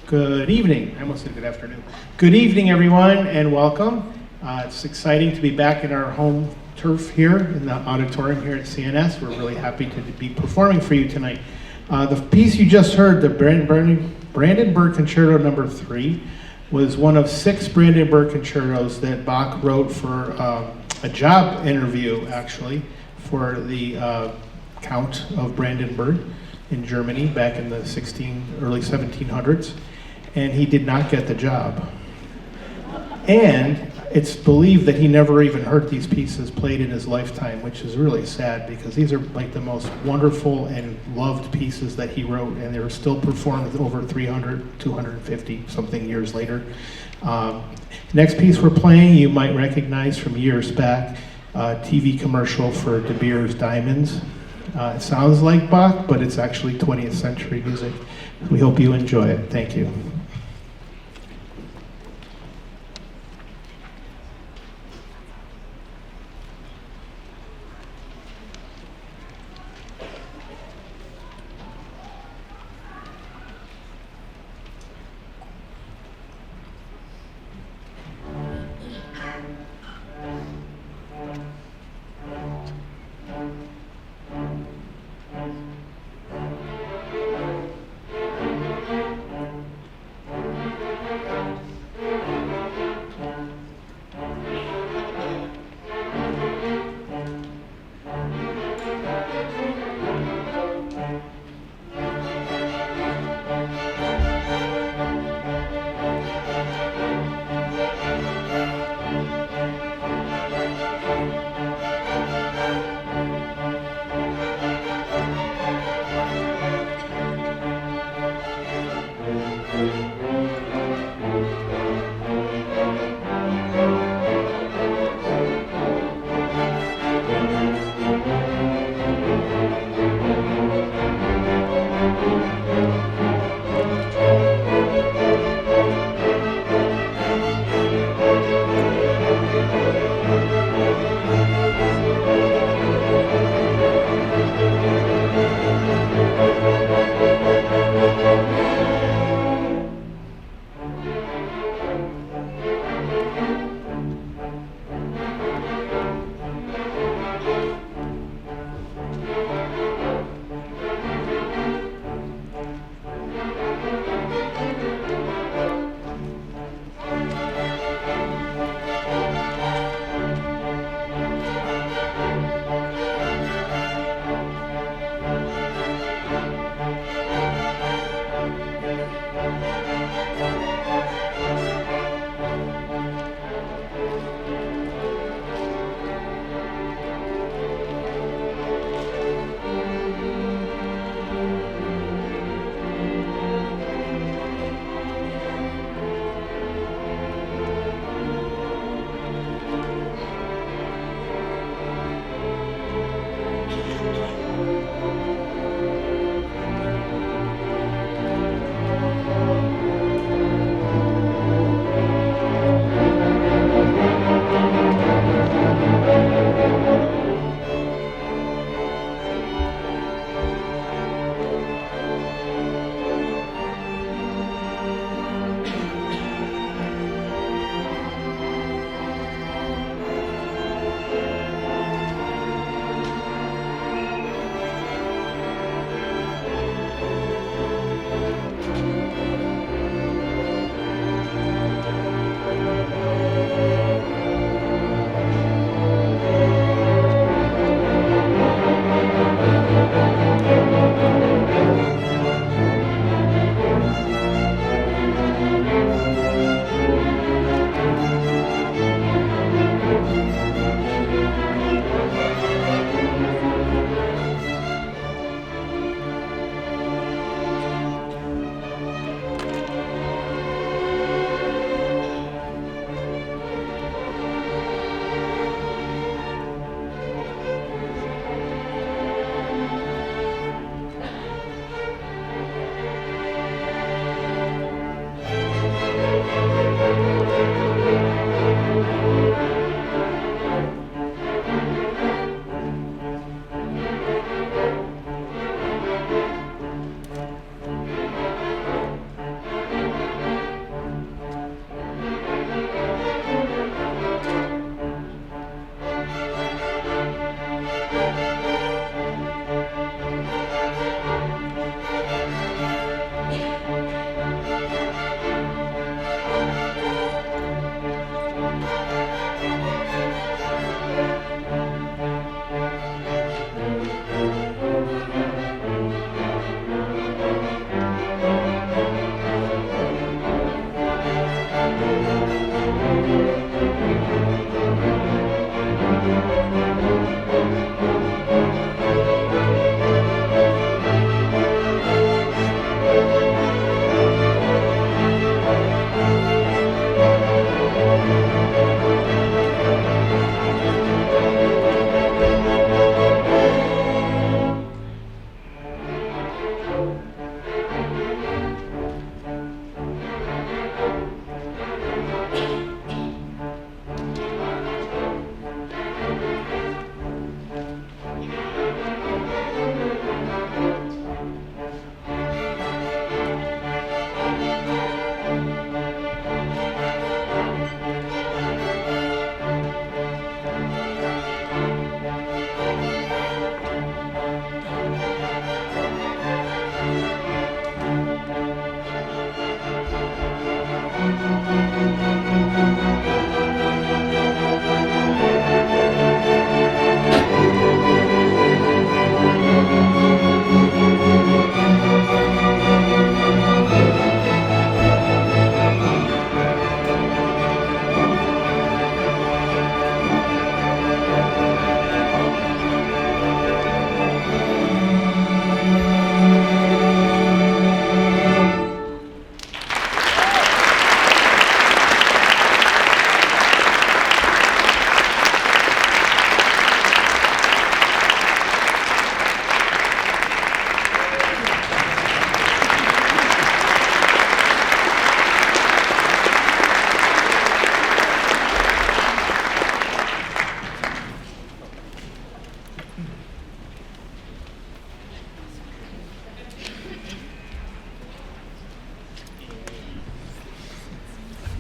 Good evening. I almost said good afternoon. Good evening, everyone, and welcome. It's exciting to be back in our home turf here in the auditorium here at CNS. We're really happy to be performing for you tonight. The piece you just heard, the Brandenburg Concerto No. 3, was one of 6 Brandenburg concertos that Bach wrote for a job interview, actually, for the Count of Brandenburg in Germany back in the early 1700s. And he did not get the job. And it's believed that he never even heard these pieces played in his lifetime, which is really sad because these are like the most wonderful and loved pieces that he wrote, and they were still performed over 300, 250 something years later. Next piece we're playing you might recognize from years back, TV commercial for De Beers Diamonds. It sounds like Bach, but it's actually 20th century music. We hope you enjoy it. Thank you.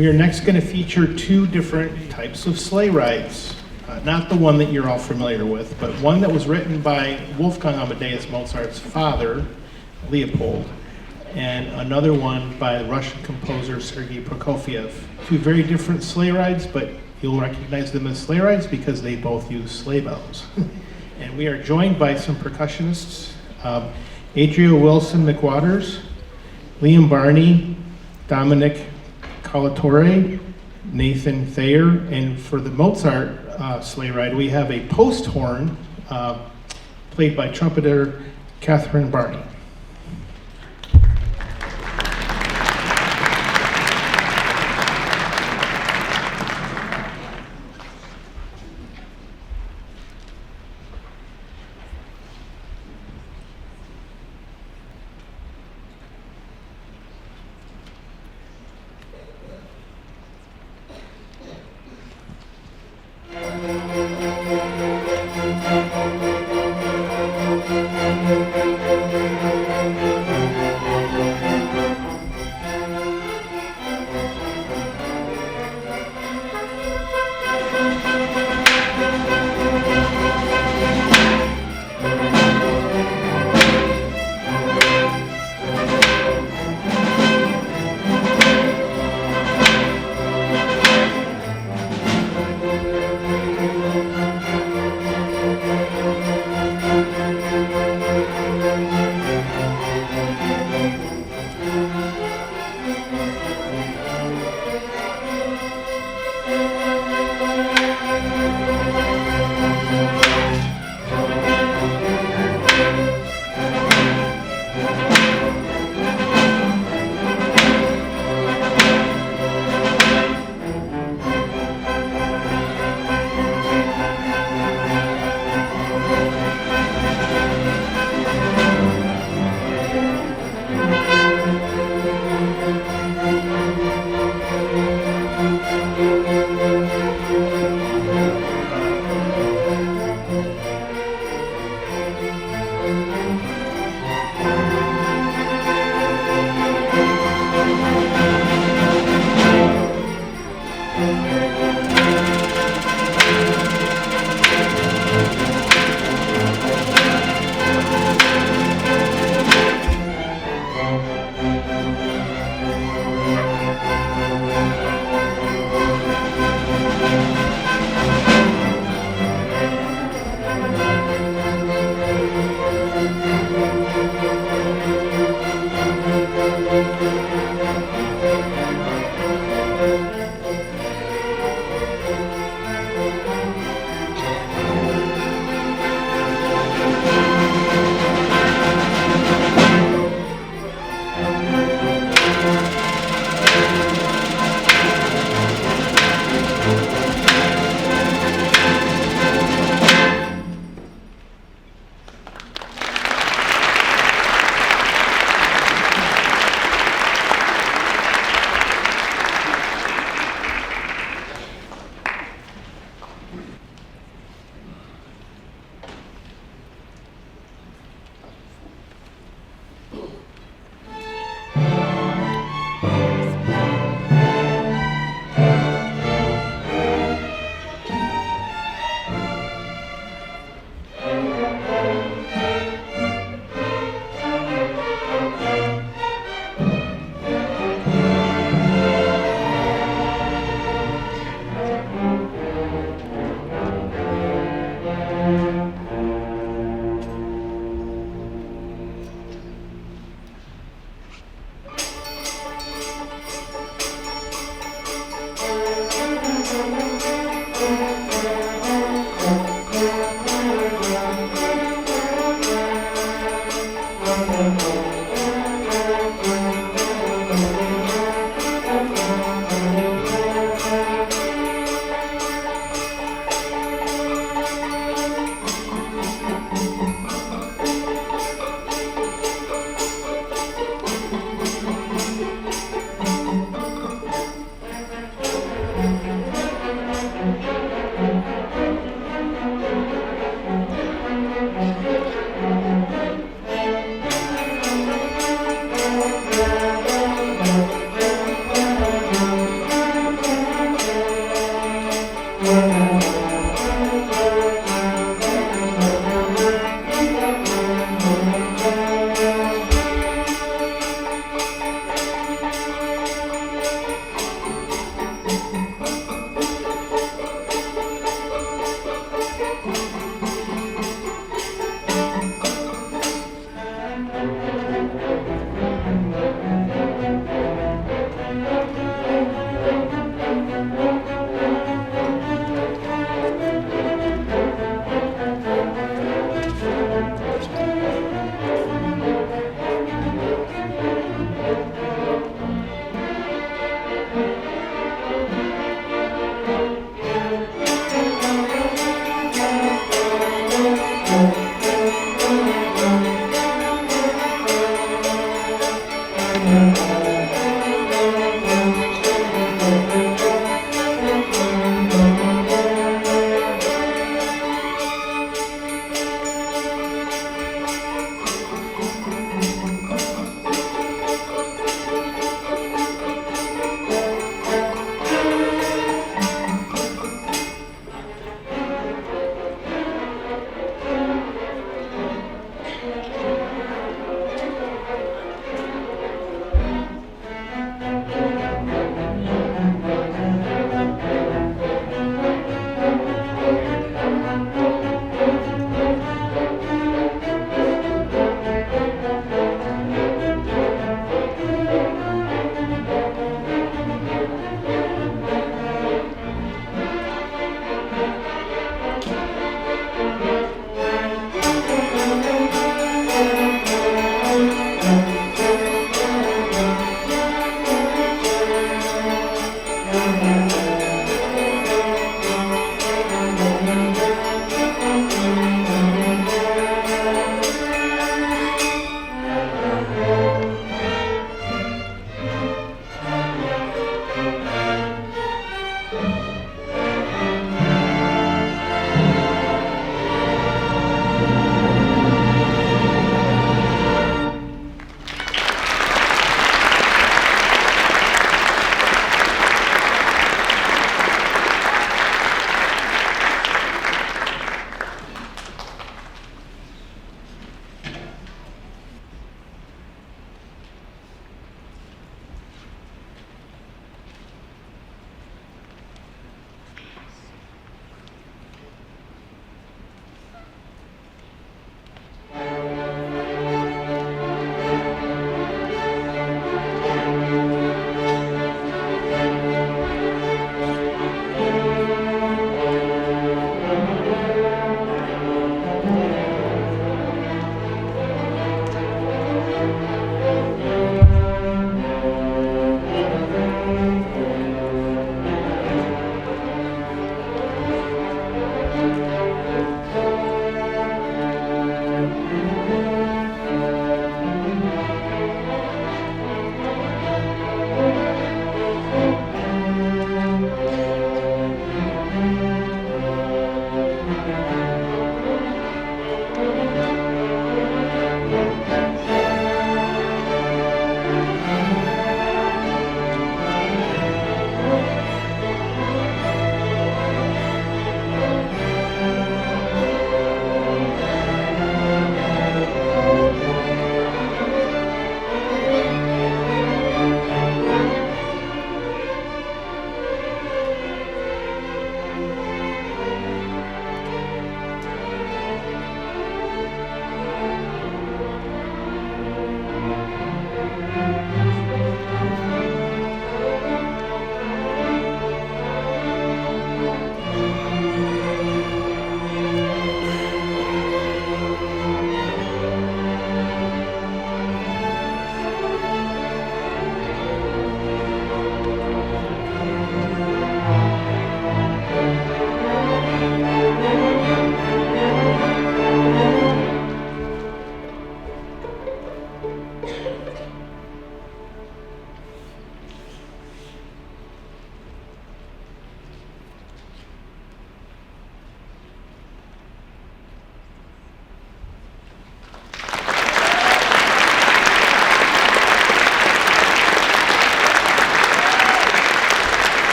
We are next going to feature two different types of sleigh rides. Not the one that you're all familiar with, but one that was written by Wolfgang Amadeus Mozart's father, Leopold, and another one by the Russian composer Sergei Prokofiev. Two very different sleigh rides, but you'll recognize them as sleigh rides because they both use sleigh bells. And we are joined by some percussionists, Adria Wilson McWaters, Liam Barney, Dominic Colatore, Nathan Thayer, and for the Mozart sleigh ride, we have a post horn played by trumpeter Catherine Barney.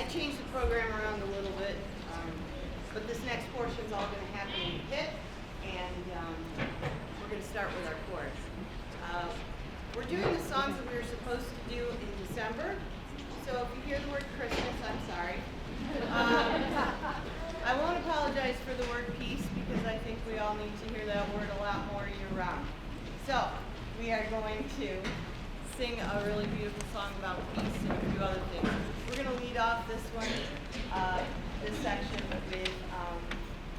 changed the program around a little bit, but this next portion is all going to happen in hit, and we're going to start with our chorus. We're doing the songs that we were supposed to do in December, so if you hear the word Christmas, I'm sorry. I won't apologize for the word peace because I think we all need to hear that word a lot more year-round. So we are going to sing a really beautiful song about peace and a few other things. We're going to lead off this one, this section, with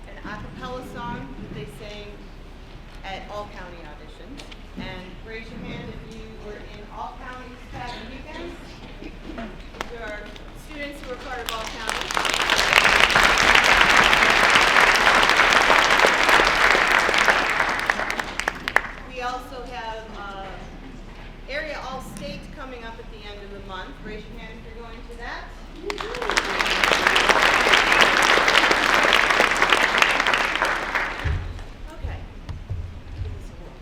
an a cappella song that they sang at all county auditions. And raise your hand if you were in all counties past weekends. There are students who are part of all counties. We also have area all-state coming up at the end of the month. Raise your hand if you're going to that. Okay. Give this a whirl.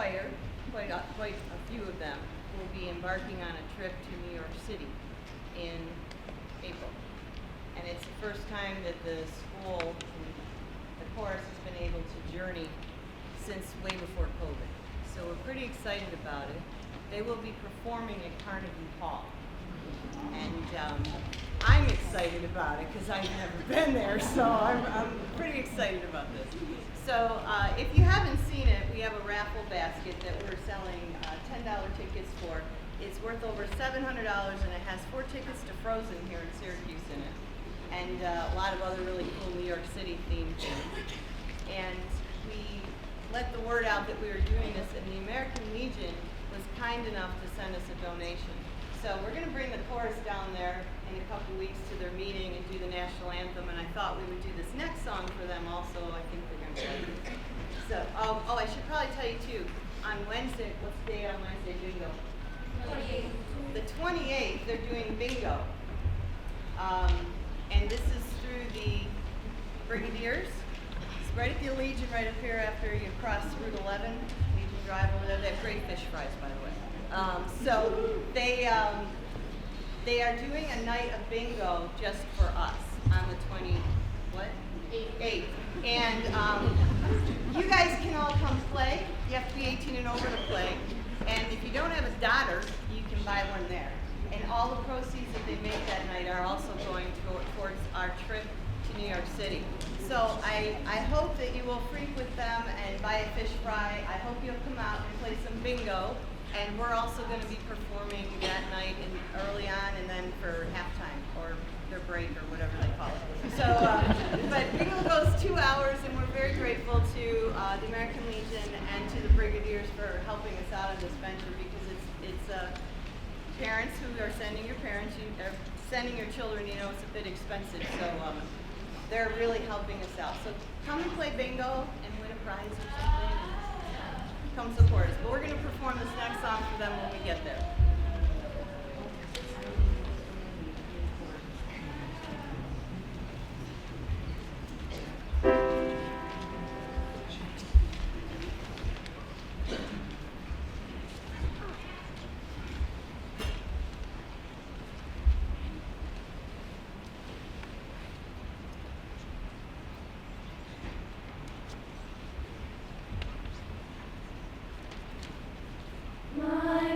choir, quite a few of them, will be embarking on a trip to New York City in April. And it's the first time that the school, the chorus, has been able to journey since way before COVID. So we're pretty excited about it. They will be performing at Carnegie Hall. And I'm excited about it because I've never been there, so I'm pretty excied about this. So if you haven't seen it, we have a raffle basket that we're selling $10 tickets for. It's worth over $700 and it has 4 tickets to Frozen here in Syracuse in it, and a lot of other really cool New York City themed things. And we let the word out that we were doing this, and the American Legion was kind enough to send us a donation. So we're going to bring the chorus down there in a couple weeks to their meeting and do the national anthem, and I thought we would do this next song for them also. I think they're going to like it. So, I should probably tell you too, on Wednesday, what's the day on Wednesday, bingo? 28th. The 28th, they're doing bingo. And this is through the Brigadiers. It's right at the Legion, right up here after you cross Route 11, Legion Drive over there. They have great fish fries, by the way. So they are doing a night of bingo just for us on the 8th. And you guys can all come play. You have to be 18 and over to play. And if you don't have a daughter, you can buy one there. And all the proceeds that they make that night are also going towards our trip to New York City. So I hope that you will freak with them and buy a fish fry. I hope you'll come out and play some bingo. And we're also going to be performing that night early on and then for halftime or their break or whatever they call it. So, but bingo goes 2 hours, and we're very grateful to the American Legion and to the Brigadiers for helping us out on this venture, because it's parents who are sending your parents, are sending your children, you know, it's a bit expensive. So they're really helping us out. So come and play bingo and win a prize or something. Come support us. But we're going to perform this next song for them when we get there. My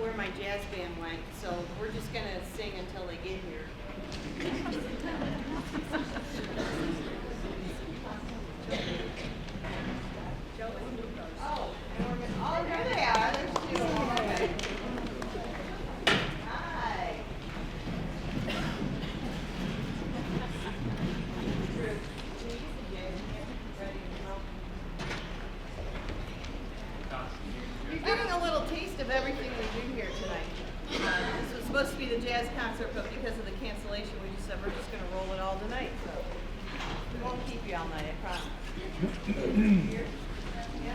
where my jazz band went, so we're just gonna sing until they get here. Oh, here they are. There's two. Okay. Hi. You're getting a little taste of everything we do here tonight. This was supposed to be the jazz concert, but because of the cancellation, we just said we're just going to roll it all tonight. So we won't keep you all night, I promise. Here? Yeah?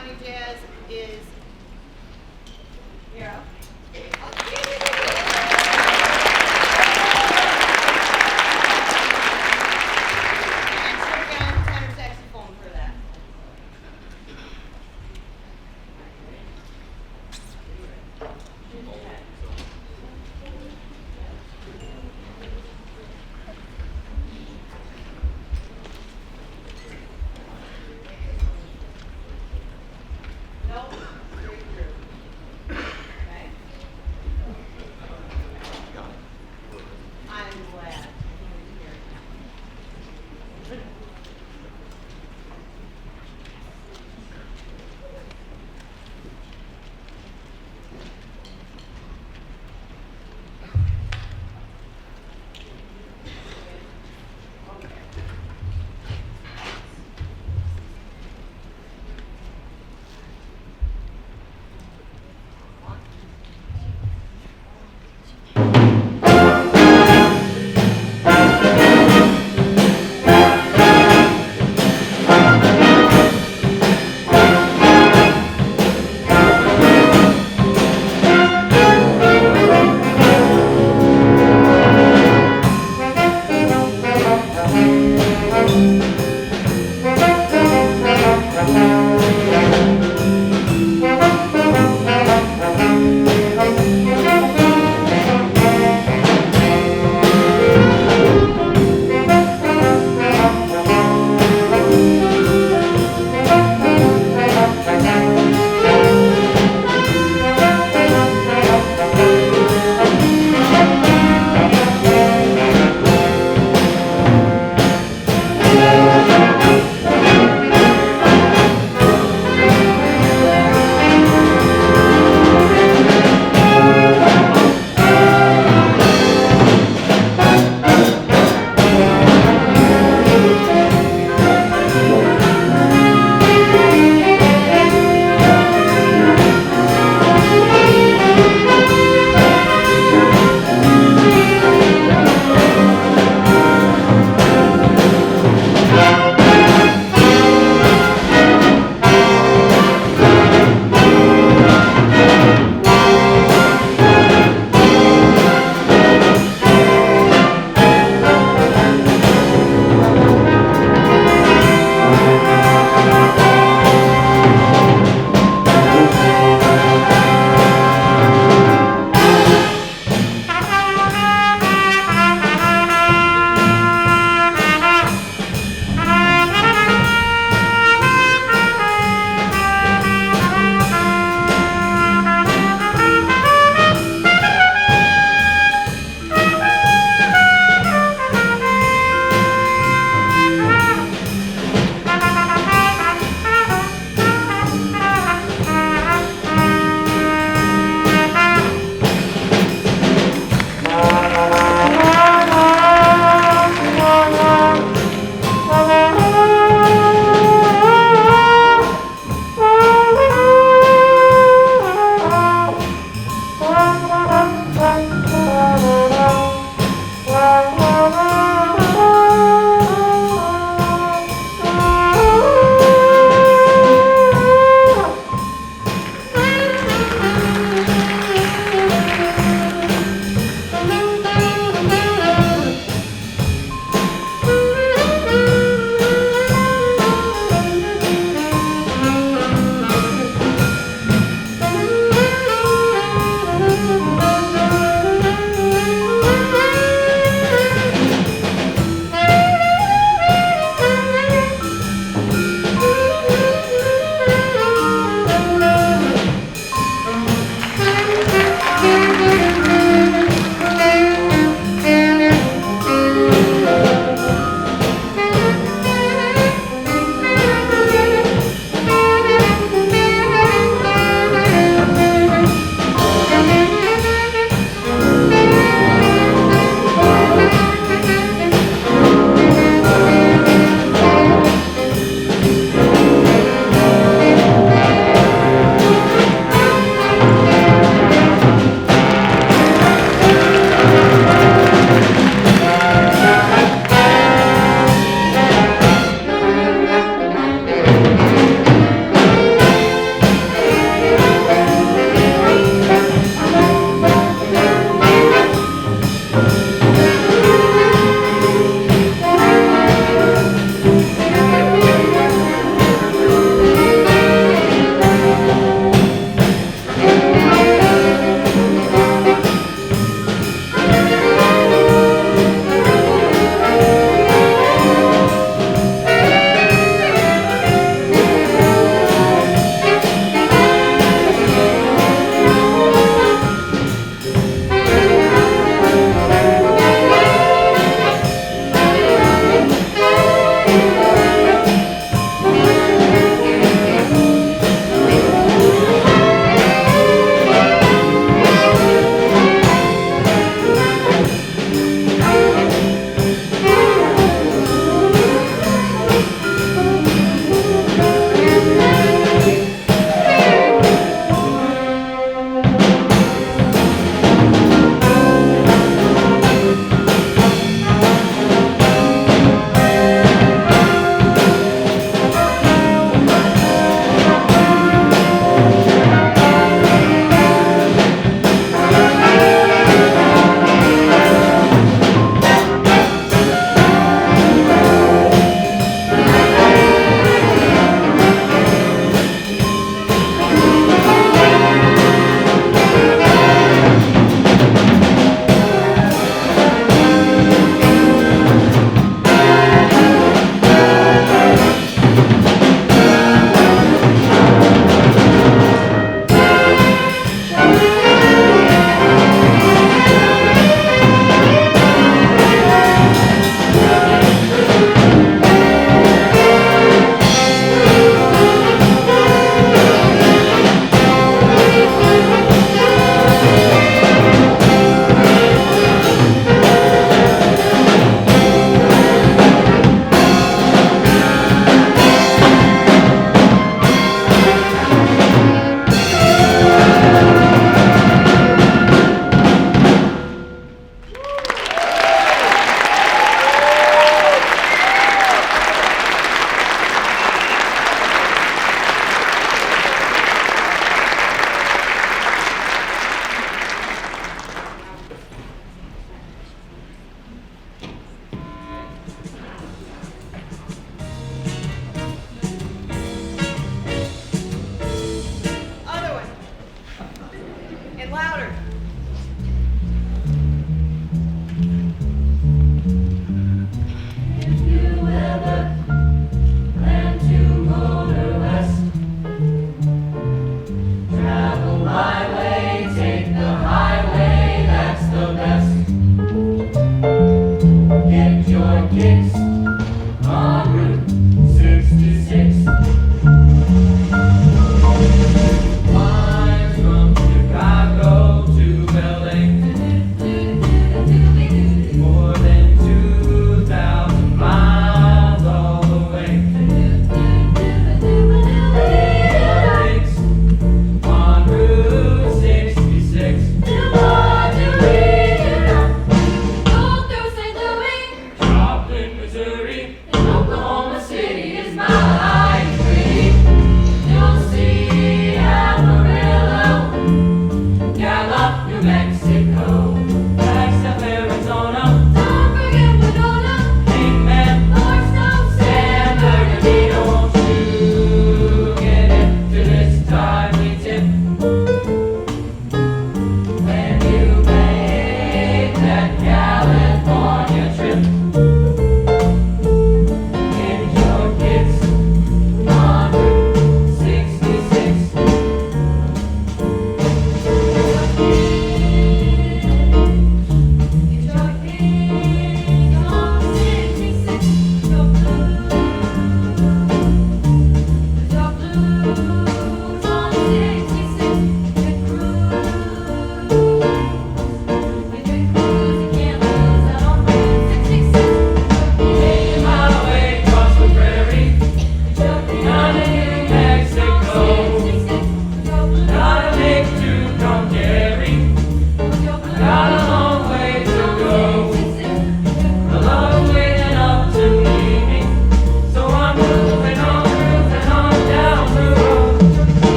County Jazz is Mira. And she'll be on tenor saxophone for that. Nope.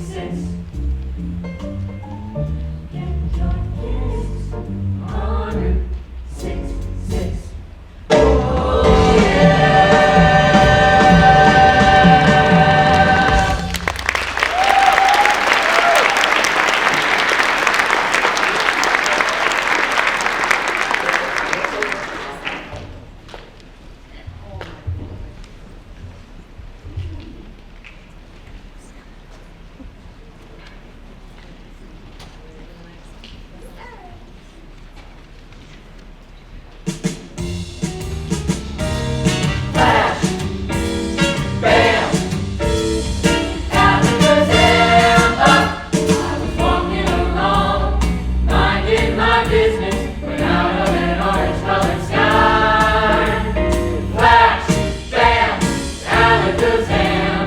sits. Get your kicks on Route 66. Oh yeah! Flash, bam, alakazam, up. I was walking along, minding my business, when out of an orange-colored sky. Flash, bam, alakazam,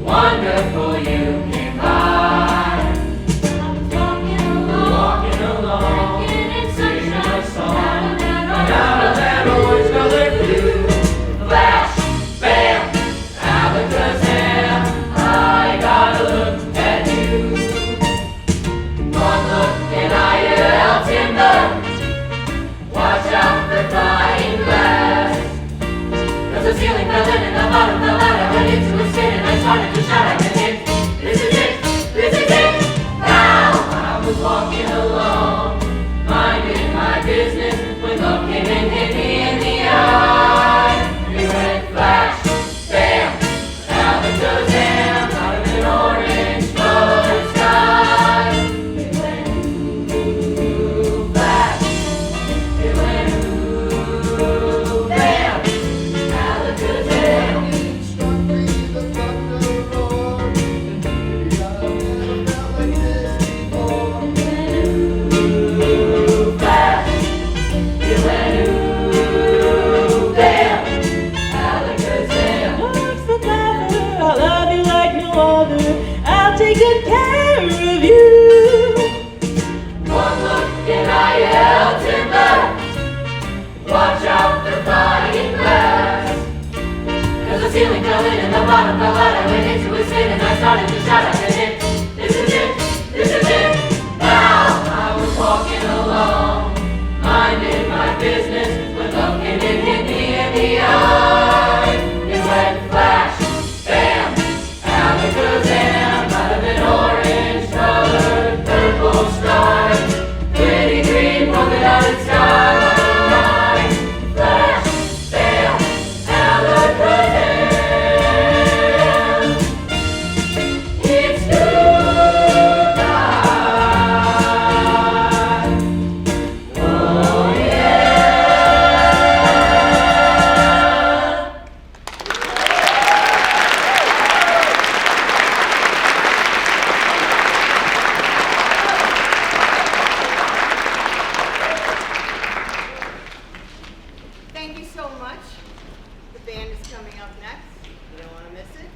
wonderful you came by. I was walking along, drinking in singing a song, out of that orange-colored blue. Flash, bam, alakazam, I gotta look at you. One look and I yell timber, watch out for flying glass. 'Cause the ceiling fell in and the bottom fell out, I went into a spin and I started to shout, I can hit, this is it, this is it, now. I was walking along, minding my business, when love came and hit me in the eye. It went flash, bam, alakazam, out of an orange-colored sky. It went ooh, flash, it went ooh, bam, alakazam. Struck me the thunder roar. Maybe I've never felt like this before. Ooh, flash, it went ooh, bam, alakazam. What's the matter? I love you like no other. I'll take good care of you. One look and I yell timber, watch out for flying glass. 'Cause the ceiling fell in and the bottom fell out, I went into a spin and I started to shout, I can hit, this is it, this is it, now. I was walking along, minding my business, when love came and hit me in the eye. It went flash, bam, alakazam, out of an orange-colored purple sky. Pretty green polka-dotted sky. Flash, bam, alakazam. It's goodbye. Oh yeah. Thank you so much. The band is coming up next. You don't want to miss it.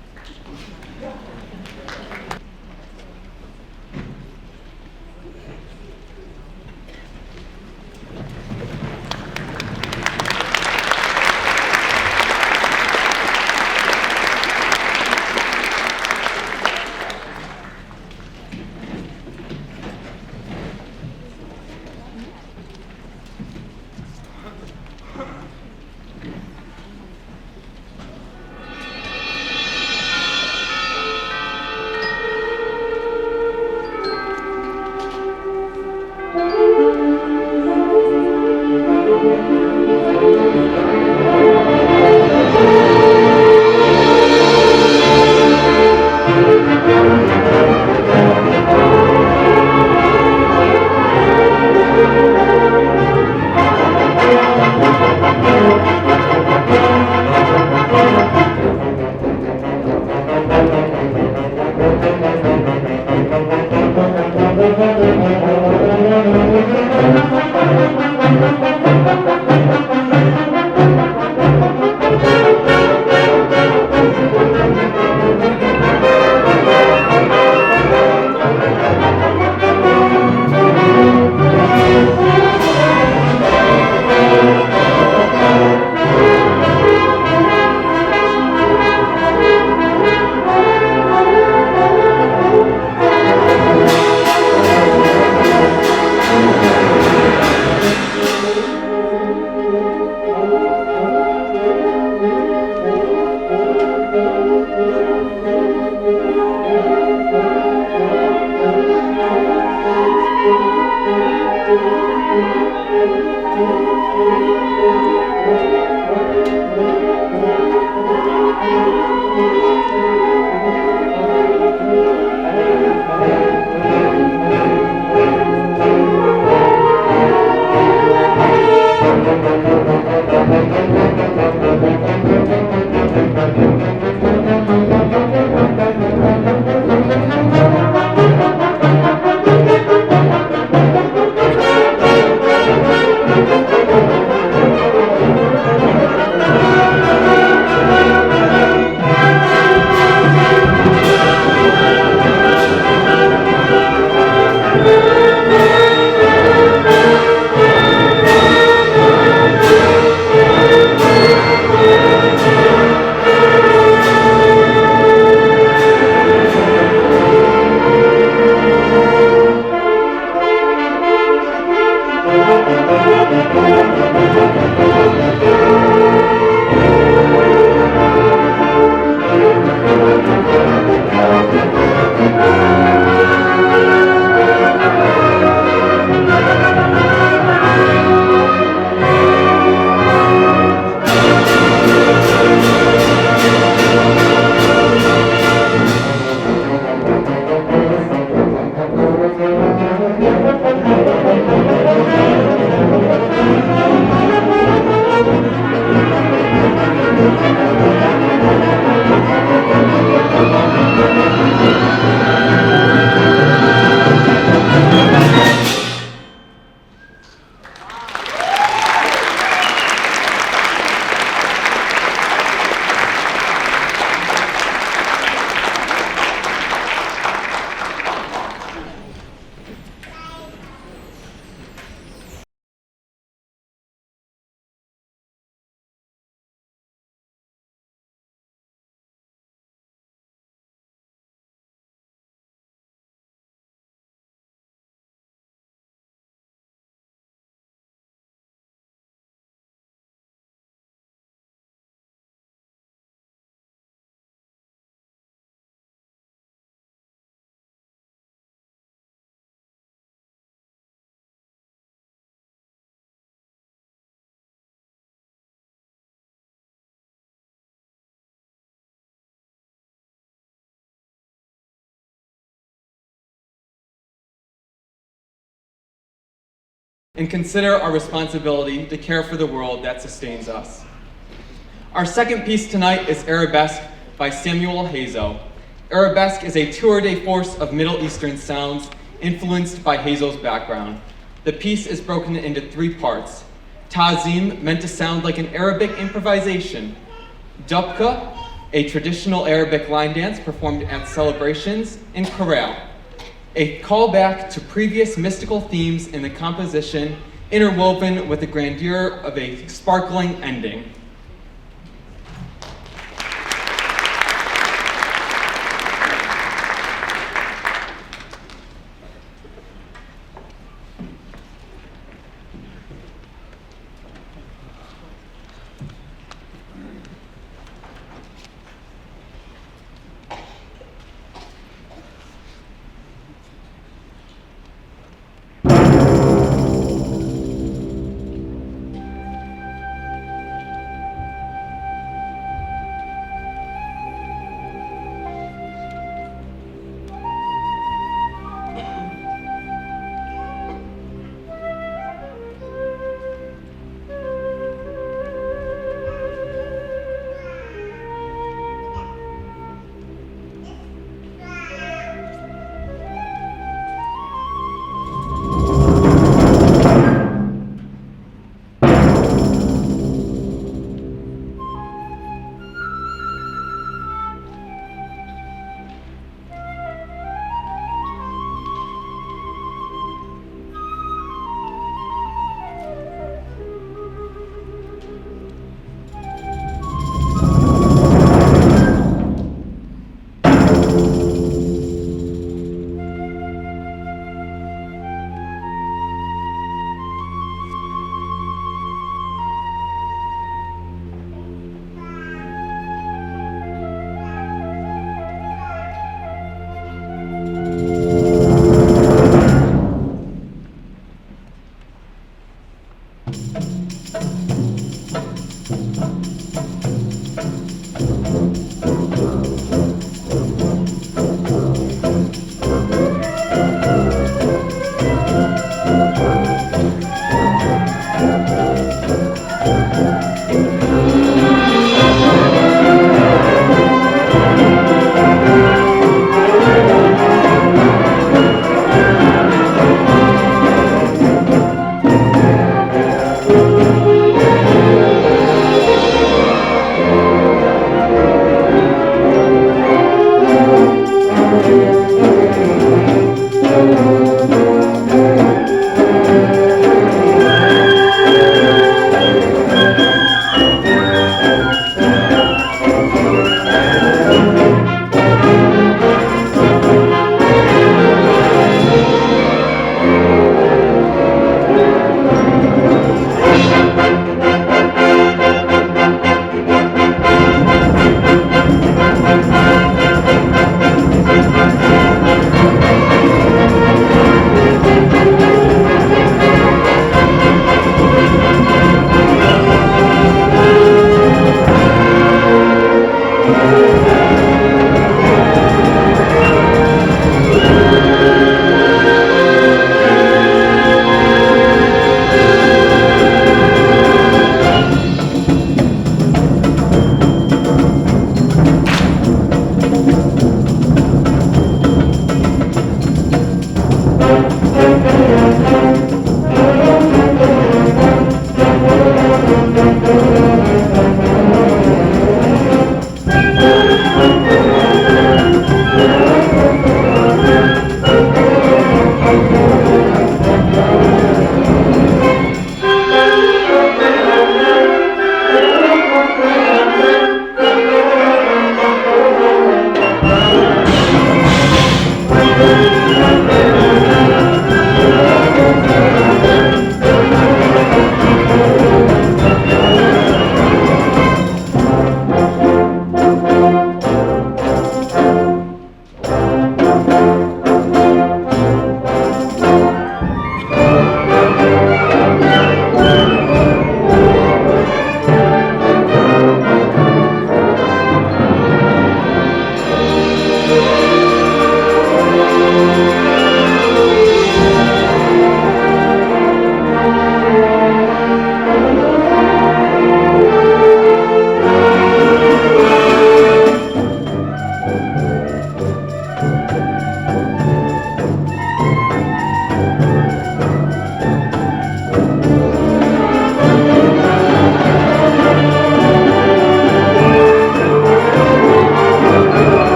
and consider our responsibility to care for the world that sustains us. Our second piece tonight is Arabesque by Samuel Hazo. Arabesque is a tour de force of Middle Eastern sounds influenced by Hazo's background. The piece is broken into 3 parts. Ta'zim, meant to sound like an Arabic improvisation. Dubka, a traditional Arabic line dance performed at celebrations. And Chorale, a callback to previous mystical themes in the composition, interwoven with the grandeur of a sparkling ending.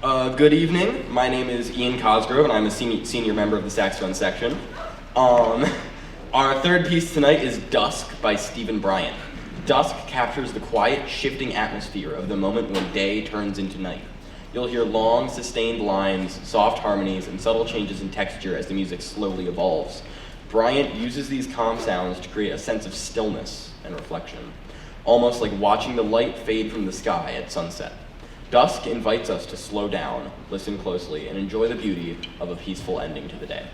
Good evening. My name is Ian Cosgrove, and I'm a senior member of the saxophone section. Our third piece tonight is Dusk by Stephen Bryant. Dusk captures the quiet, shifting atmosphere of the moment when day turns into night. You'll hear long, sustained lines, soft harmonies, and subtle changes in texture as the music slowly evolves. Bryant uses these calm sounds to create a sense of stillness and reflection, almost like watching the light fade from the sky at sunset. Dusk invites us to slow down, listen closely, and enjoy the beauty of a peaceful ending to the day.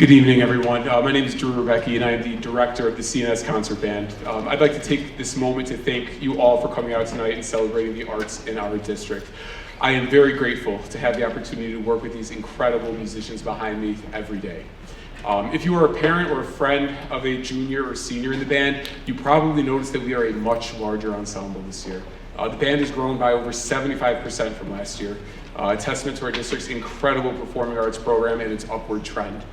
Good evening, everyone. My name is Drew Rebecki, and I am the director of the CNS Concert Band. I'd like to take this moment to thank you all for coming out tonight and celebrating the arts in our district. I am very grateful to have the opportunity to work with these incredible musicians behind me every day. If you are a parent or a friend of a junior or senior in the band, you probably noticed that we are a much larger ensemble this year. The band has grown by over 75% from last year, a testament to our district's incredible performing arts program and its upward trend.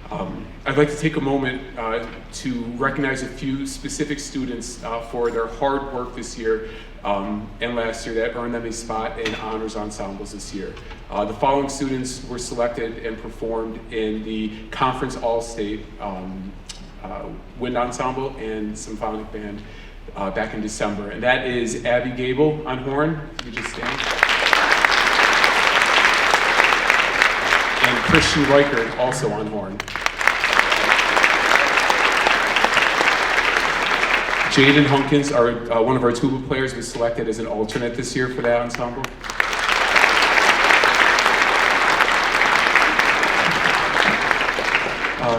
I'd like to take a moment to recognize a few specific students for their hard work this year and last year that earned them a spot in honors ensembles this year. The following students were selected and performed in the Conference All-State Wind Ensemble and Symphonic Band back in December, and that is Abby Gable on horn. You just stand. And Christian Reichert also on horn. Jaden Hunkins, one of our tuba players, was selected as an alternate this year for that ensemble.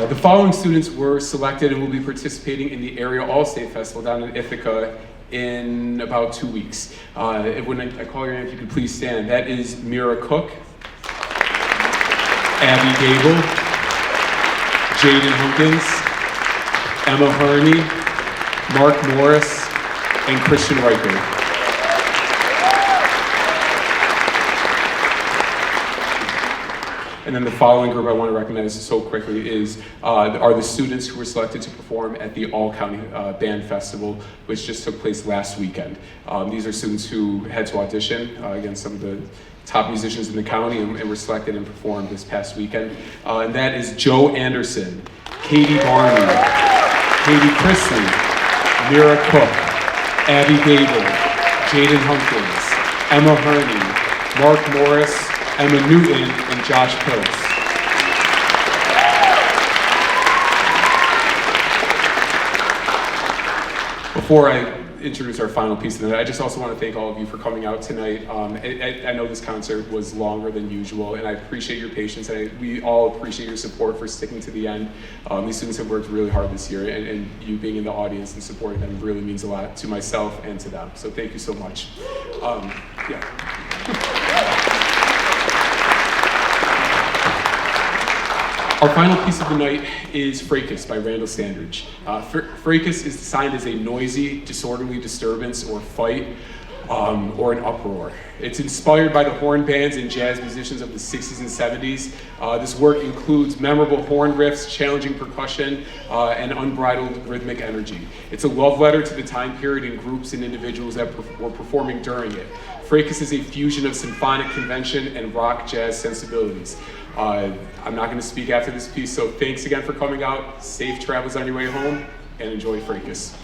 The following students were selected and will be participating in the Area All-State Festival down in Ithaca in about 2 weeks. When I call your name, if you could please stand. That is Mira Cook, Abby Gable, Jaden Hunkins, Emma Harney, Mark Morris, and Christian Reichert. And then the following group I want to recognize so quickly are the students who were selected to perform at the All-County Band Festival, which just took place last weekend. These are students who had to audition against some of the top musicians in the county and were selected and performed this past weekend. And that is Joe Anderson, Katie Barney, Katie Chrisley, Mira Cook, Abby Gable, Jaden Hunkins, Emma Harney, Mark Morris, Emma Newton, and Josh Pills. Before I introduce our final piece of the night, I just also want to thank all of you for coming out tonight. I know this concert was longer than usual, and I appreciate your patience. We all appreciate your support for sticking to the end. These students have worked really hard this year, and you being in the audience and supporting them really means a lot to myself and to them. So thank you so much. Our final piece of the night is Fracas by Randall Standridge. Fracas is defined as a noisy, disorderly disturbance or fight or an uproar. It's inspired by the horn bands and jazz musicians of the 60s and 70s. This work includes memorable horn riffs, challenging percussion, and unbridled rhythmic energy. It's a love letter to the time period and groups and individuals that were performing during it. Fracas is a fusion of symphonic convention and rock jazz sensibilities. I'm not going to speak after this piece, so thanks again for coming out. Safe travels on your way home, and enjoy Fracas.